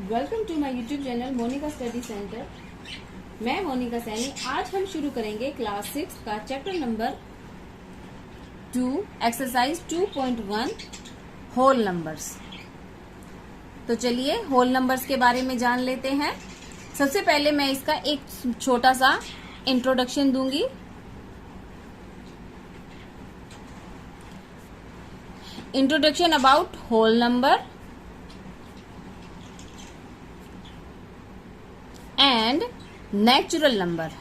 Welcome to my YouTube channel Monika study centre. मैं मोनिका सैनी। आज हम शुरू करेंगे क्लास 6 का chapter number 2 exercise 2.1 whole numbers. तो चलिए होल नंबर्स के बारे में जान लेते हैं। सबसे पहले मैं इसका एक छोटा सा इंट्रोडक्शन दूंगी। Introduction about whole number and natural number.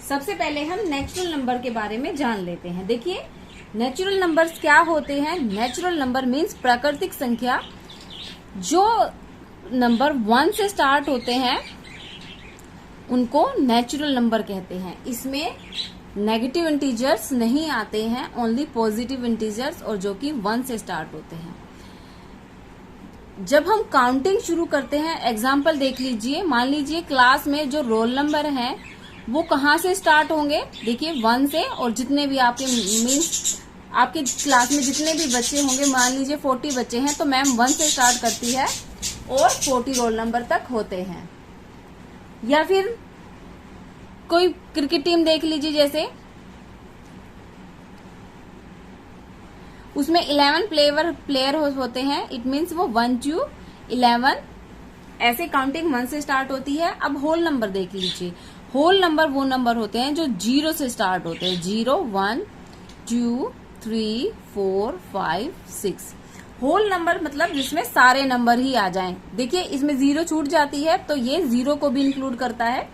सबसे पहले हम नेचुरल नंबर के बारे में जान लेते हैं। देखिए नेचुरल नंबर्स क्या होते हैं। नेचुरल नंबर मीन्स प्राकृतिक संख्या। जो नंबर 1 से स्टार्ट होते हैं उनको नेचुरल नंबर कहते हैं। इसमें नेगेटिव इंटीजर्स नहीं आते हैं, ओनली पॉजिटिव इंटीजर्स, और जो कि 1 से स्टार्ट होते हैं। जब हम काउंटिंग शुरू करते हैं, एग्जाम्पल देख लीजिए। मान लीजिए क्लास में जो रोल नंबर है वो कहाँ से स्टार्ट होंगे। देखिए 1 से, और जितने भी आपके मीन्स आपके क्लास में जितने भी बच्चे होंगे, मान लीजिए 40 बच्चे हैं तो मैम 1 से स्टार्ट करती है और 40 रोल नंबर तक होते हैं। या फिर कोई क्रिकेट टीम देख लीजिए, जैसे उसमें 11 प्लेयर होते हैं। इट मीन्स वो 1 to 11 ऐसे काउंटिंग 1 से स्टार्ट होती है। अब होल नंबर देख लीजिए। होल नंबर वो नंबर होते हैं जो 0 से स्टार्ट होते हैं। 0, 1, 2, 3, 4, 5, 6। होल नंबर मतलब जिसमें सारे नंबर ही आ जाएं। देखिए इसमें 0 छूट जाती है तो ये 0 को भी इंक्लूड करता है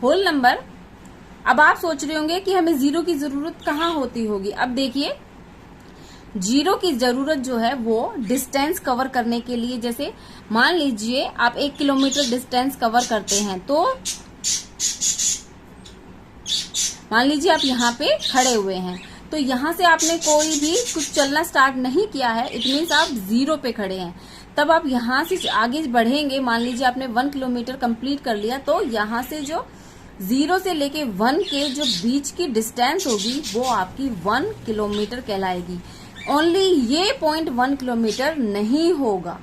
होल नंबर। अब आप सोच रहे होंगे कि हमें 0 की जरूरत कहाँ होती होगी। अब देखिए 0 की जरूरत जो है वो डिस्टेंस कवर करने के लिए, जैसे मान लीजिए आप 1 किलोमीटर डिस्टेंस कवर करते हैं, तो मान लीजिए आप यहाँ पे खड़े हुए हैं, तो यहाँ से आपने कोई भी कुछ चलना स्टार्ट नहीं किया है। इट मीन्स आप 0 पे खड़े हैं। तब आप यहाँ से आगे बढ़ेंगे। मान लीजिए आपने 1 किलोमीटर कंप्लीट कर लिया, तो यहाँ से जो 0 से लेके 1 के जो बीच की डिस्टेंस होगी वो आपकी 1 किलोमीटर कहलाएगी। ओनली ये 0.1 किलोमीटर नहीं होगा।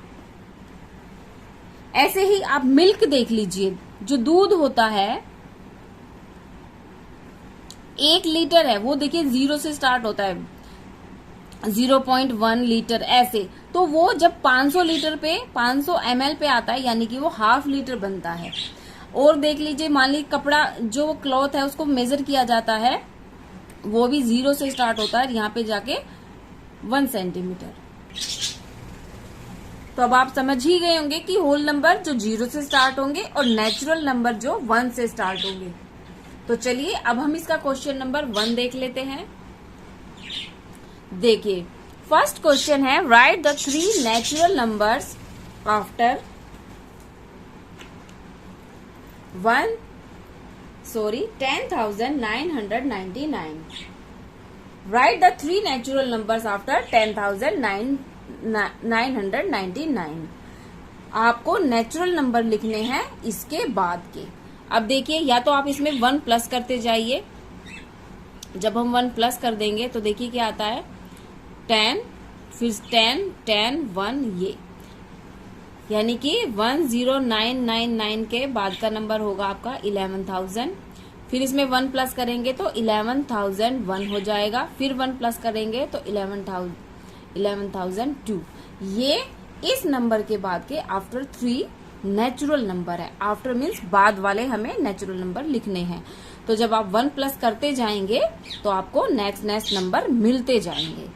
ऐसे ही आप मिल्क देख लीजिए। जो दूध होता है 1 लीटर है, वो देखिए 0 से स्टार्ट होता है, 0.1 लीटर ऐसे। तो वो जब 500 लीटर पे 500 ml पे आता है, यानी कि वो ½ लीटर बनता है। और देख लीजिए, मान लीजिए कपड़ा जो क्लॉथ है उसको मेजर किया जाता है, वो भी 0 से स्टार्ट होता है, यहाँ पे जाके 1 सेंटीमीटर। तो अब आप समझ ही गए होंगे कि होल नंबर जो 0 से स्टार्ट होंगे और नेचुरल नंबर जो 1 से स्टार्ट होंगे। तो चलिए अब हम इसका क्वेश्चन नंबर 1 देख लेते हैं। देखिए फर्स्ट क्वेश्चन है, right the 3 natural numbers after 10,999। Write the 3 natural numbers after 10,999। आपको नेचुरल नंबर लिखने हैं इसके बाद के। अब देखिए, या तो आप इसमें 1 प्लस करते जाइए। जब हम 1 प्लस कर देंगे तो देखिए क्या आता है, 10, फिर 10, 10, 1, ये यानी कि 10999 के बाद का नंबर होगा आपका 11,000। फिर इसमें 1 प्लस करेंगे तो 11,001 हो जाएगा। फिर 1 प्लस करेंगे तो 11,002। ये इस नंबर के बाद के आफ्टर 3 नेचुरल नंबर है। आफ्टर मीन्स बाद वाले हमें नेचुरल नंबर लिखने हैं। तो जब आप 1 प्लस करते जाएंगे तो आपको नेक्स्ट नंबर मिलते जाएंगे।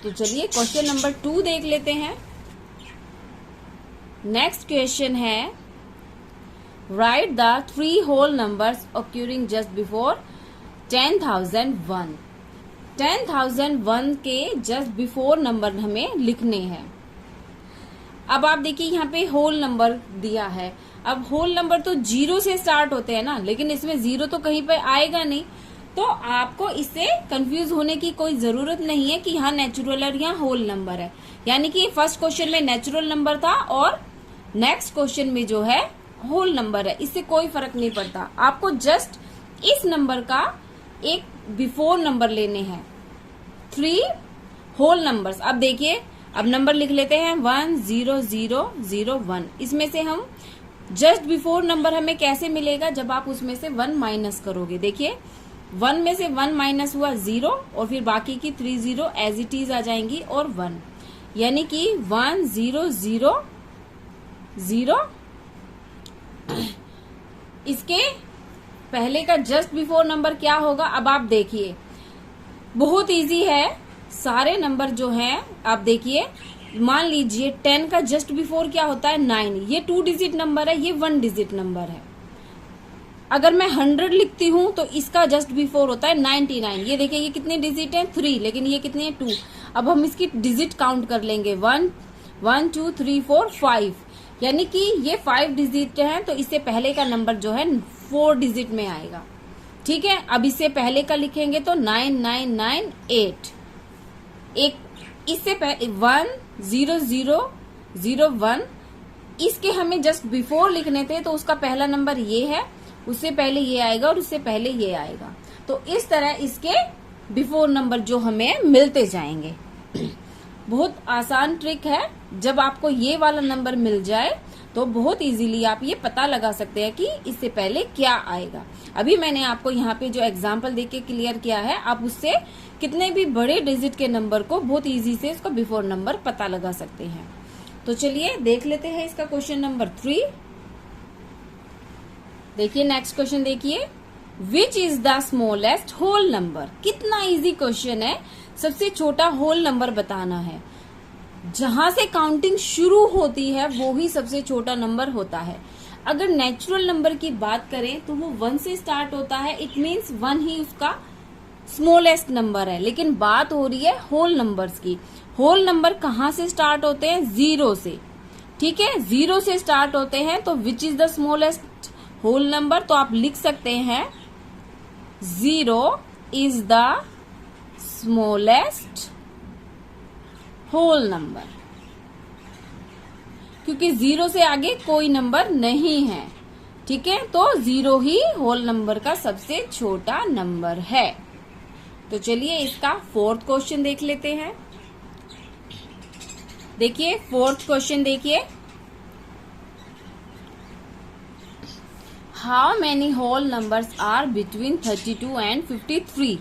तो चलिए क्वेश्चन नंबर 2 देख लेते हैं। नेक्स्ट क्वेश्चन है, right the 3 whole numbers occurring just before 10,001। 10,001 के जस्ट बिफोर नंबर हमें लिखने हैं। अब आप देखिए यहाँ पे होल नंबर दिया है। अब होल नंबर तो 0 से स्टार्ट होते हैं ना, लेकिन इसमें 0 तो कहीं पे आएगा नहीं। तो आपको इससे कंफ्यूज होने की कोई जरूरत नहीं है कि यहाँ नेचुरल और यहाँ होल नंबर है। यानी कि फर्स्ट क्वेश्चन में नेचुरल नंबर था और नेक्स्ट क्वेश्चन में जो है होल नंबर है। इससे कोई फर्क नहीं पड़ता। आपको जस्ट इस नंबर का एक बिफोर नंबर लेने हैं। 3 होल नंबर्स। अब देखिए, अब नंबर लिख लेते हैं 10001। इसमें से हम जस्ट बिफोर नंबर हमें कैसे मिलेगा, जब आप उसमें से 1 माइनस करोगे। देखिए 1 में से 1 माइनस हुआ 0 और फिर बाकी की 3 0 एज इट इज आ जाएंगी और 1, यानी कि 1000। इसके पहले का जस्ट बिफोर नंबर क्या होगा, अब आप देखिए बहुत इजी है। सारे नंबर जो हैं आप देखिए, मान लीजिए 10 का जस्ट बिफोर क्या होता है 9, ये 2 डिजिट नंबर है, ये 1 डिजिट नंबर है। अगर मैं 100 लिखती हूं तो इसका जस्ट बिफोर होता है 99। ये देखिए ये कितने डिजिट हैं 3, लेकिन ये कितने हैं 2। अब हम इसकी डिजिट काउंट कर लेंगे 1 2 3 4 5, यानी कि ये 5 डिजिट हैं, तो इससे पहले का नंबर जो है 4 डिजिट में आएगा। ठीक है, अब इससे पहले का लिखेंगे तो 9998। एक इससे पहले 10001, इसके हमें जस्ट बिफोर लिखने थे, तो उसका पहला नंबर ये है, उससे पहले ये आएगा और उससे पहले ये आएगा। तो इस तरह इसके बिफोर नंबर जो हमें मिलते जाएंगे। बहुत आसान ट्रिक है। जब आपको ये वाला नंबर मिल जाए तो बहुत इजीली आप ये पता लगा सकते हैं कि इससे पहले क्या आएगा। अभी मैंने आपको यहाँ पे जो एग्जाम्पल देके क्लियर किया है, आप उससे कितने भी बड़े डिजिट के नंबर को बहुत इजी से उसका बिफोर नंबर पता लगा सकते हैं। तो चलिए देख लेते हैं इसका क्वेश्चन नंबर 3। देखिए नेक्स्ट क्वेश्चन देखिए, which is the smallest whole number. कितना इजी क्वेश्चन है, सबसे छोटा होल नंबर बताना है। जहां से काउंटिंग शुरू होती है वो ही सबसे छोटा नंबर होता है। अगर नेचुरल नंबर की बात करें तो वो 1 से स्टार्ट होता है, इट मीन्स 1 ही उसका स्मॉलेस्ट नंबर है। लेकिन बात हो रही है होल नंबर्स की। होल नंबर कहाँ से स्टार्ट होते हैं, 0 से। ठीक है, 0 से स्टार्ट होते हैं, तो which is the smallest whole number, तो आप लिख सकते हैं 0 is the smallest whole number, क्योंकि 0 से आगे कोई नंबर नहीं है। ठीक है, तो 0 ही होल नंबर का सबसे छोटा नंबर है। तो चलिए इसका 4th क्वेश्चन देख लेते हैं। देखिए 4th क्वेश्चन देखिए, how many whole numbers are between 32 and 53।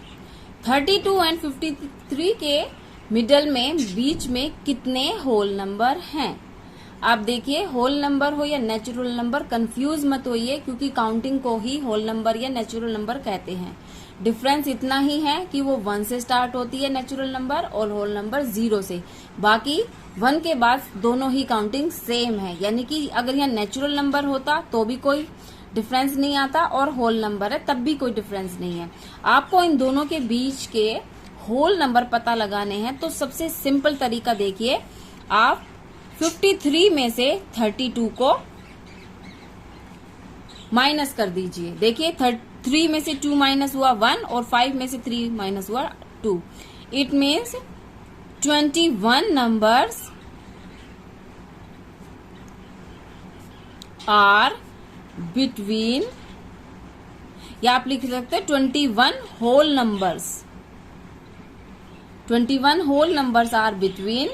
32 and 53 के मिडल में बीच में कितने होल नंबर हैं। आप देखिए होल नंबर हो या नेचुरल नंबर, कंफ्यूज मत होइए, क्योंकि काउंटिंग को ही होल नंबर या नेचुरल नंबर कहते हैं। डिफरेंस इतना ही है कि वो 1 से स्टार्ट होती है नेचुरल नंबर और होल नंबर 0 से। बाकी 1 के बाद दोनों ही काउंटिंग सेम है, यानी कि अगर यहाँ नेचुरल नंबर होता तो भी कोई डिफरेंस नहीं आता, और होल नंबर है तब भी कोई डिफरेंस नहीं है। आपको इन दोनों के बीच के होल नंबर पता लगाने हैं, तो सबसे सिंपल तरीका देखिए, आप 53 में से 32 को माइनस कर दीजिए। देखिए 3 में से 2 माइनस हुआ 1 और 5 में से 3 माइनस हुआ 2। It means 21 numbers are between, या आप लिख सकते हैं 21 whole numbers. 21 whole numbers are between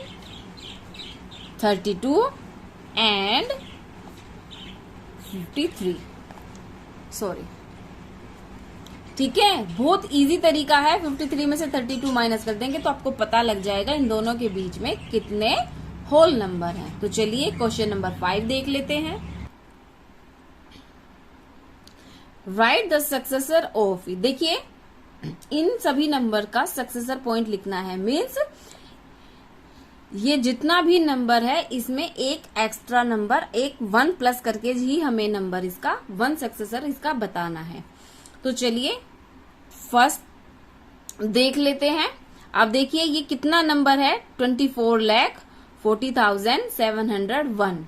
32 and 53। Sorry, ठीक है, बहुत इजी तरीका है। 53 में से 32 माइनस कर देंगे तो आपको पता लग जाएगा इन दोनों के बीच में कितने होल नंबर हैं। तो चलिए क्वेश्चन नंबर 5 देख लेते हैं। Right the successor of. देखिए इन सभी नंबर का सक्सेसर पॉइंट लिखना है, मीन्स ये जितना भी नंबर है इसमें एक एक्स्ट्रा नंबर, एक 1 प्लस करके ही हमें नंबर इसका 1 सक्सेसर इसका बताना है। तो चलिए फर्स्ट देख लेते हैं। अब देखिए ये कितना नंबर है, 24,40,701।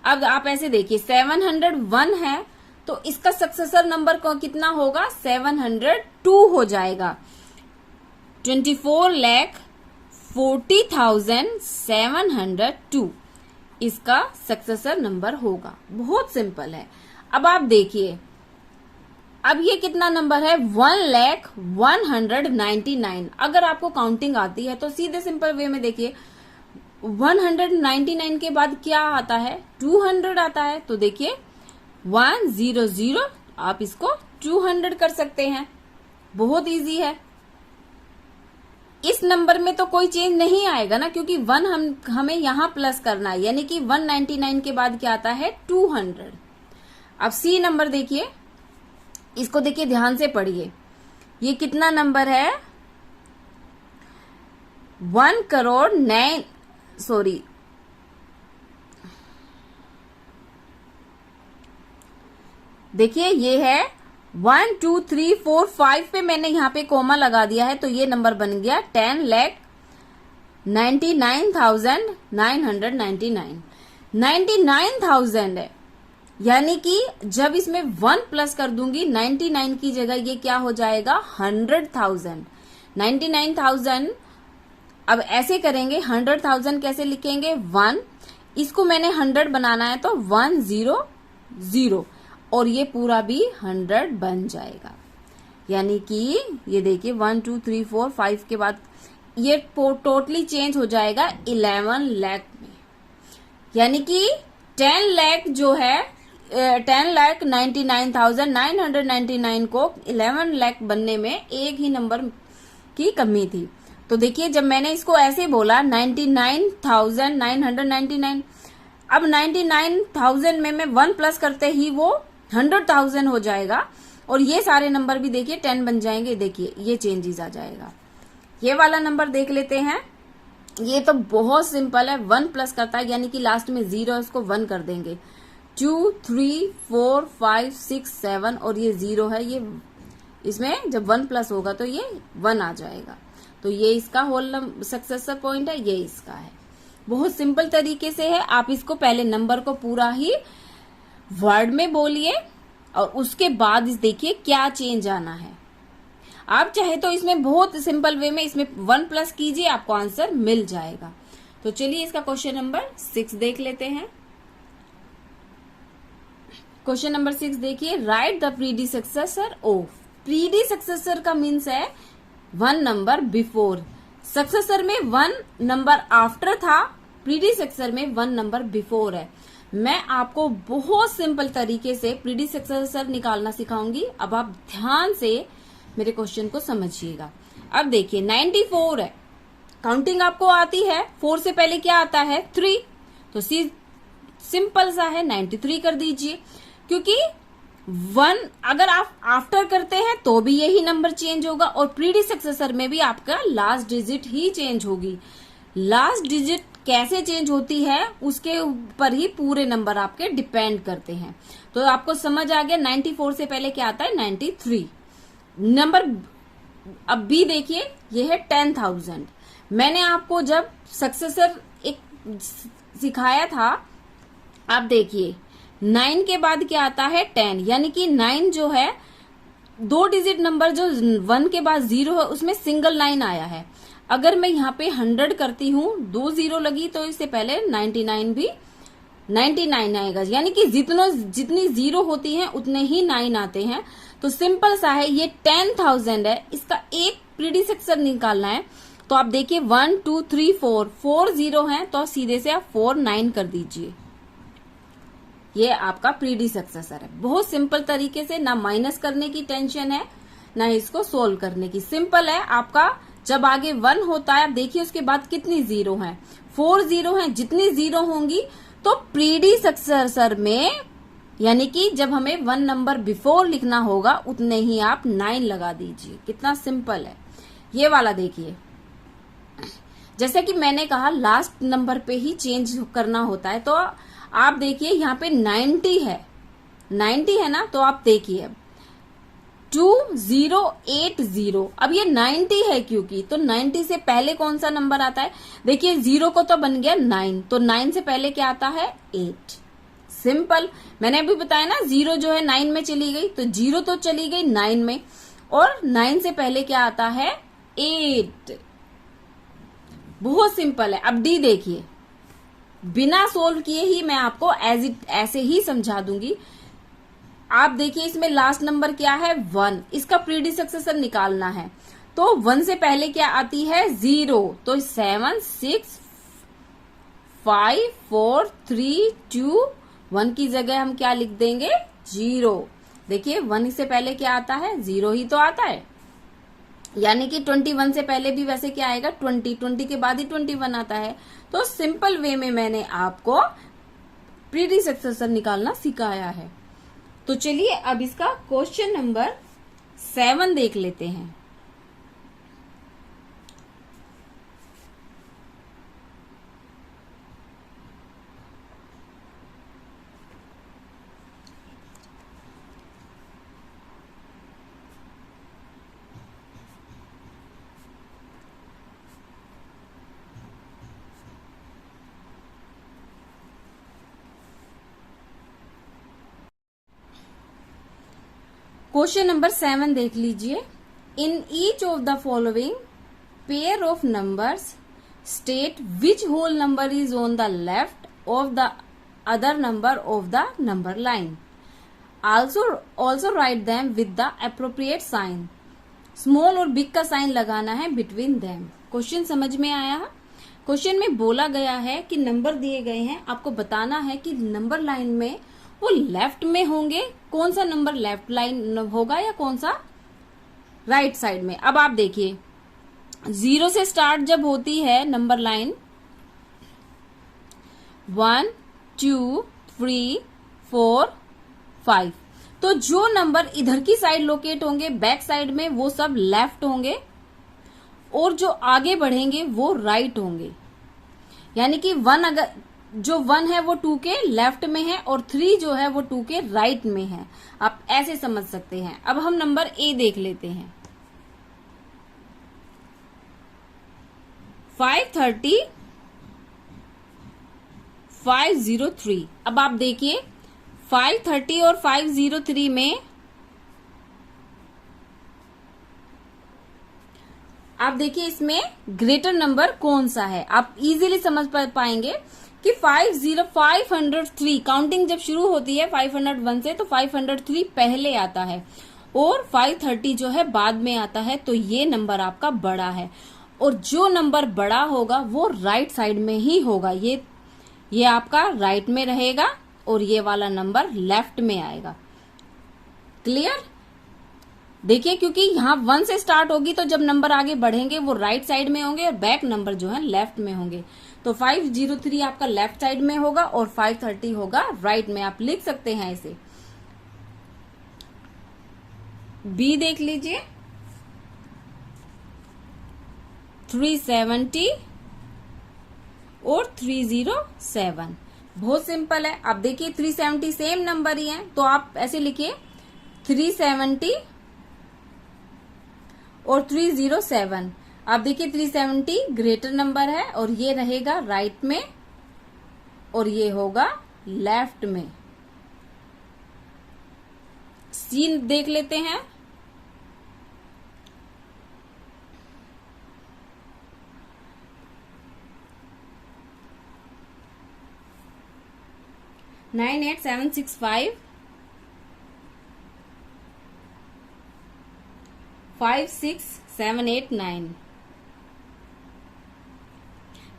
अब आप ऐसे देखिए 701 है तो इसका सक्सेसर नंबर को कितना होगा, 702 हो जाएगा। 24,40,702 इसका सक्सेसर नंबर होगा। बहुत सिंपल है। अब आप देखिए अब ये कितना नंबर है, 1,199। अगर आपको काउंटिंग आती है तो सीधे सिंपल वे में देखिए 199 के बाद क्या आता है, 200 आता है। तो देखिए 100, आप इसको 200 कर सकते हैं, बहुत इजी है। इस नंबर में तो कोई चेंज नहीं आएगा ना, क्योंकि 1 हमें यहां प्लस करना है, यानी कि 199 के बाद क्या आता है, 200। अब सी नंबर देखिए, इसको देखिए ध्यान से पढ़िए, ये कितना नंबर है, 1 करोड़ 9, सॉरी देखिए ये है 1 2 3 4 5 पे मैंने यहाँ पे कोमा लगा दिया है, तो ये नंबर बन गया 10,99,999। 99,000 है, यानी कि जब इसमें 1 प्लस कर दूंगी 99 की जगह ये क्या हो जाएगा, 100,000। 99,000 अब ऐसे करेंगे, 100,000 कैसे लिखेंगे, 1, इसको मैंने 100 बनाना है तो 100 और ये पूरा भी 100 बन जाएगा। यानी कि ये देखिए 1 2 3 4 5 के बाद ये टोटली चेंज हो जाएगा 11 लाख में, यानी कि 10 लाख जो है 10,99,999 को 11 लाख बनने में एक ही नंबर की कमी थी। तो देखिए जब मैंने इसको ऐसे बोला 99,999, अब 99,000 में मैं 1 प्लस करते ही वो 100,000 हो जाएगा, और ये सारे नंबर भी देखिए 10 बन जाएंगे। देखिए ये चेंजेस आ जाएगा। ये वाला नंबर देख लेते हैं, ये तो बहुत सिंपल है, 1 प्लस करता है, यानी कि लास्ट में 0 इसको 1 कर देंगे। 2 3 4 5 6 7 और ये 0 है, ये इसमें जब 1 प्लस होगा तो ये 1 आ जाएगा। तो ये इसका होल सक्सेसर पॉइंट है, ये इसका है। बहुत सिंपल तरीके से है, आप इसको पहले नंबर को पूरा ही वर्ड में बोलिए और उसके बाद इस देखिए क्या चेंज आना है। आप चाहे तो इसमें बहुत सिंपल वे में इसमें 1 प्लस कीजिए, आपको आंसर मिल जाएगा। तो चलिए इसका क्वेश्चन नंबर 6 देख लेते हैं। क्वेश्चन नंबर 6 देखिए, राइट द प्रीडिसेक्सेसर ऑफ। प्रीडिसेक्सेसर का मीन्स है 1 नंबर बिफोर। सक्सेसर में 1 नंबर आफ्टर था, प्रीडिसेक्सर में 1 नंबर बिफोर है। मैं आपको बहुत सिंपल तरीके से प्रीडिसेक्सेसर निकालना सिखाऊंगी। अब आप ध्यान से मेरे क्वेश्चन को समझिएगा। अब देखिए 94 है, काउंटिंग आपको आती है, 4 से पहले क्या आता है, 3, तो सिंपल सा है 93 कर दीजिए, क्योंकि 1 अगर आप आफ्टर करते हैं तो भी यही नंबर चेंज होगा, और प्रीडिसेक्सेसर में भी आपका लास्ट डिजिट ही चेंज होगी। लास्ट डिजिट कैसे चेंज होती है उसके ऊपर ही पूरे नंबर आपके डिपेंड करते हैं। तो आपको समझ आ गया, 94 से पहले क्या आता है, 93 नंबर। अब भी देखिए ये है 10,000। मैंने आपको जब सक्सेसर एक सिखाया था, आप देखिए 9 के बाद क्या आता है, 10, यानी कि 9 जो है 2 डिजिट नंबर, जो 1 के बाद 0 है उसमें सिंगल 9 आया है। अगर मैं यहाँ पे 100 करती हूँ, 2 0 लगी, तो इससे पहले 99 भी 99 आएगा, यानी कि जितनी 0 होती हैं उतने ही 9 आते हैं। तो सिंपल सा है, ये 10,000 है, इसका एक प्रीडिसेक्सर निकालना है। तो आप देखिए 1 2 3 4 0 है, तो सीधे से आप 4 9 कर दीजिए, ये आपका प्रीडिसेक्सर है। बहुत सिंपल तरीके से, ना माइनस करने की टेंशन है ना इसको सोल्व करने की, सिंपल है आपका। जब आगे 1 होता है, आप देखिए उसके बाद कितनी 0 है, 4 0 है, जितनी 0 होंगी तो प्रीडिसेक्सर में, यानी कि जब हमें 1 नंबर बिफोर लिखना होगा उतने ही आप 9 लगा दीजिए। कितना सिंपल है ये वाला। देखिए जैसे कि मैंने कहा लास्ट नंबर पे ही चेंज करना होता है, तो आप देखिए यहाँ पे 90 है, 90 है ना, तो आप देखिए 2080। अब ये 90 है क्योंकि, तो 90 से पहले कौन सा नंबर आता है, देखिए 0 को तो बन गया 9, तो 9 से पहले क्या आता है, 8। सिंपल, मैंने अभी बताया ना 0 जो है 9 में चली गई, तो 0 तो चली गई 9 में, और 9 से पहले क्या आता है, 8। बहुत सिंपल है। अब डी देखिए, बिना सोल्व किए ही मैं आपको ऐसे ही समझा दूंगी। आप देखिए इसमें लास्ट नंबर क्या है 1, इसका प्रीडिसेक्सर निकालना है। तो 1 से पहले क्या आती है 0, तो 7 6 5 4 3 2 1 की जगह हम क्या लिख देंगे 0। देखिए 1 से पहले क्या आता है 0 ही तो आता है, यानी कि 21 से पहले भी वैसे क्या आएगा 20 के बाद ही 21 आता है। तो सिंपल वे में मैंने आपको प्रीडिसेक्सर निकालना सिखाया है। तो चलिए अब इसका क्वेश्चन नंबर 7 देख लेते हैं। क्वेश्चन नंबर 7 देख लीजिए। In each of the following pair of numbers state which whole number is on the left of the other number of the number line. Also write them with the appropriate sign. Small और big का sign लगाना है between them. Question समझ में आया? Question में बोला गया है कि नंबर दिए गए हैं, आपको बताना है कि नंबर लाइन में वो लेफ्ट में होंगे, कौन सा नंबर लेफ्ट लाइन होगा या कौन सा राइट साइड में। अब आप देखिए 0 से स्टार्ट जब होती है नंबर लाइन 1 2 3 4 5, तो जो नंबर इधर की साइड लोकेट होंगे बैक साइड में वो सब लेफ्ट होंगे और जो आगे बढ़ेंगे वो राइट होंगे। यानी कि 1 अगर जो 1 है वो 2 के लेफ्ट में है और 3 जो है वो 2 के राइट में है। आप ऐसे समझ सकते हैं। अब हम नंबर ए देख लेते हैं। 530 503। अब आप देखिए 530 और 503 में आप देखिए इसमें ग्रेटर नंबर कौन सा है। आप इजीली समझ पाएंगे कि 503 काउंटिंग जब शुरू होती है 501 से तो 503 पहले आता है और 530 जो है बाद में आता है। तो ये नंबर आपका बड़ा है और जो नंबर बड़ा होगा वो राइट साइड में ही होगा। ये आपका राइट में रहेगा और ये वाला नंबर लेफ्ट में आएगा। क्लियर? देखिए क्योंकि यहाँ 1 से स्टार्ट होगी तो जब नंबर आगे बढ़ेंगे वो राइट साइड में होंगे और बैक नंबर जो है लेफ्ट में होंगे। तो 503 आपका लेफ्ट साइड में होगा और 530 होगा राइट में। आप लिख सकते हैं इसे। बी देख लीजिए 370 और 307। बहुत सिंपल है। अब देखिए 370 सेम नंबर ही है तो आप ऐसे लिखिए 370 और 307। आप देखिए 370 ग्रेटर नंबर है और ये रहेगा राइट में और ये होगा लेफ्ट में। सी देख लेते हैं। नाइन 8 7 6 5 5 6 7 8 9।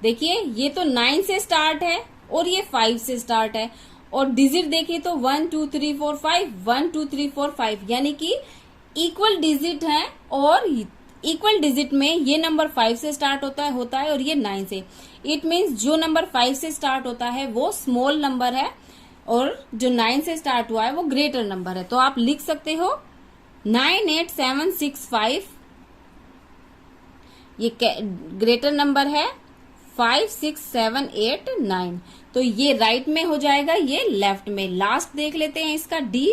देखिए ये तो 9 से स्टार्ट है और ये 5 से स्टार्ट है और डिजिट देखिए तो 1 2 3 4 5 1 2 3 4 5 यानी कि इक्वल डिजिट है और इक्वल डिजिट में ये नंबर 5 से स्टार्ट होता है और ये 9 से। इट मीन्स जो नंबर 5 से स्टार्ट होता है वो स्मॉल नंबर है और जो 9 से स्टार्ट हुआ है वो ग्रेटर नंबर है। तो आप लिख सकते हो 9 8 7 6 5 ये ग्रेटर नंबर है 5 6 7 8 9। तो ये राइट में हो जाएगा, ये लेफ्ट में। लास्ट देख लेते हैं इसका डी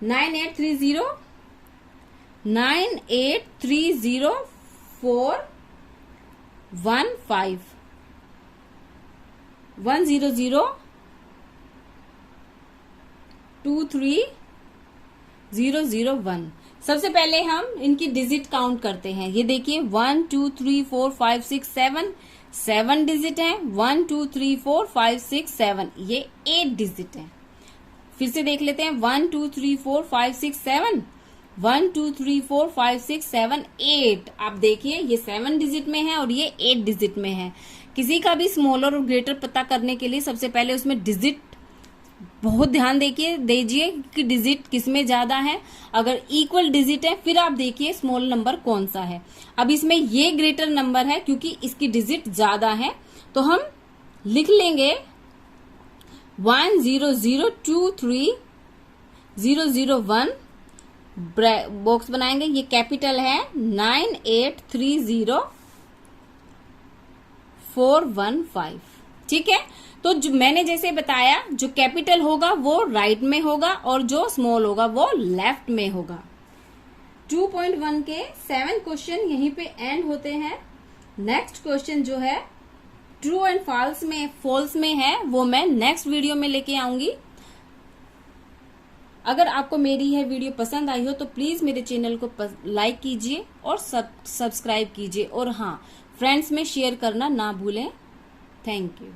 9830 9830 4 1 5 100 2 3 0 1। सबसे पहले हम इनकी डिजिट काउंट करते हैं। ये देखिए 1 2 3 4 5 6 7 7 डिजिट है। 1 2 3 4 5 6 7 ये 8 डिजिट है। फिर से देख लेते हैं, 1 2 3 4 5 6 7, 1 2 3 4 5 6 7 8। आप देखिए ये 7 डिजिट में है और ये 8 डिजिट में है। किसी का भी स्मॉलर और ग्रेटर पता करने के लिए सबसे पहले उसमें डिजिट बहुत ध्यान दीजिए कि डिजिट किसमें ज्यादा है। अगर इक्वल डिजिट है फिर आप देखिए स्मॉल नंबर कौन सा है। अब इसमें ये ग्रेटर नंबर है क्योंकि इसकी डिजिट ज्यादा है, तो हम लिख लेंगे 1 0 0 2 3 0 0 1, बॉक्स बनाएंगे, ये कैपिटल है, 9 8 3 0 4 1 5। ठीक है, तो जो मैंने जैसे बताया, जो कैपिटल होगा वो राइट में होगा और जो स्मॉल होगा वो लेफ्ट में होगा। 2.1 के 7 क्वेश्चन यहीं पे एंड होते हैं। नेक्स्ट क्वेश्चन जो है ट्रू एंड फॉल्स में है, वो मैं नेक्स्ट वीडियो में लेके आऊंगी। अगर आपको मेरी यह वीडियो पसंद आई हो तो प्लीज मेरे चैनल को लाइक कीजिए और सब्सक्राइब कीजिए, और हाँ, फ्रेंड्स में शेयर करना ना भूलें। Thank you.